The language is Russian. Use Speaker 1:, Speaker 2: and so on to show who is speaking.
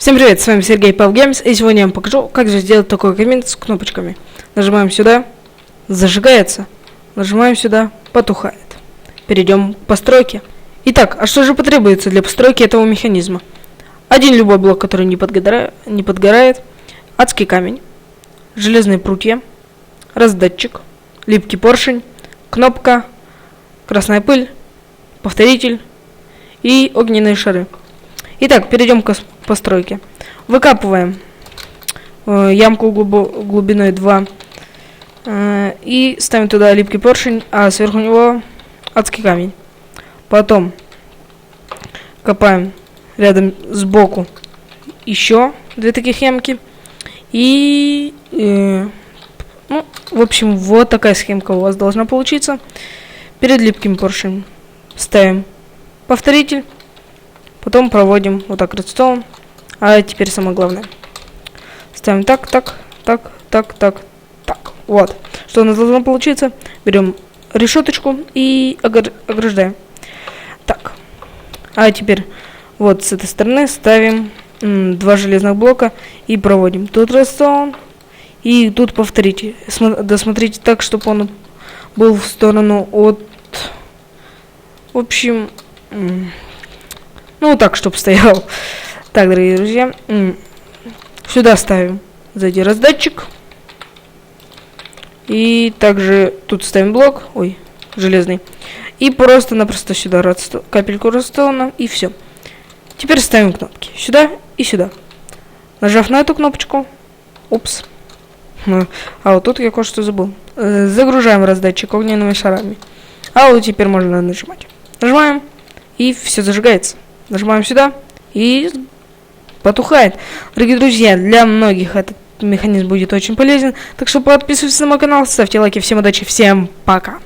Speaker 1: Всем привет, с вами Сергей PubGames, и сегодня я вам покажу, как же сделать такой камин с кнопочками. Нажимаем сюда, зажигается, нажимаем сюда, потухает. Перейдем к постройке. Итак, а что же потребуется для постройки этого механизма? Один любой блок, который не подгорает, адский камень, железные прутья, раздатчик, липкий поршень, кнопка, красная пыль, повторитель и огненные шары. Итак, перейдем к постройке. Выкапываем ямку глубиной 2 и ставим туда липкий поршень, а сверху него адский камень. Потом копаем рядом сбоку еще 2 таких ямки. И, в общем, вот такая схемка у вас должна получиться. Перед липким поршнем ставим повторитель. Потом проводим вот так редстоун. А теперь самое главное. Ставим так. Вот. Что у нас должно получиться? Берем решеточку и ограждаем. Так. А теперь вот с этой стороны ставим 2 железных блока и проводим. Тут редстоун и тут повторите. Досмотрите так, чтобы он был в сторону от... В общем... так, чтобы стоял. Так, дорогие друзья. Сюда ставим сзади раздатчик. И также тут ставим блок. Ой, железный. И просто-напросто сюда капельку редстоуна. И все. Теперь ставим кнопки. Сюда и сюда. Нажав на эту кнопочку. Упс. А вот тут я кое-что забыл. Загружаем раздатчик огненными шарами. А вот теперь можно нажимать. Нажимаем. И все зажигается. Нажимаем сюда и потухает. Дорогие друзья, для многих этот механизм будет очень полезен. Так что подписывайтесь на мой канал, ставьте лайки. Всем удачи, всем пока.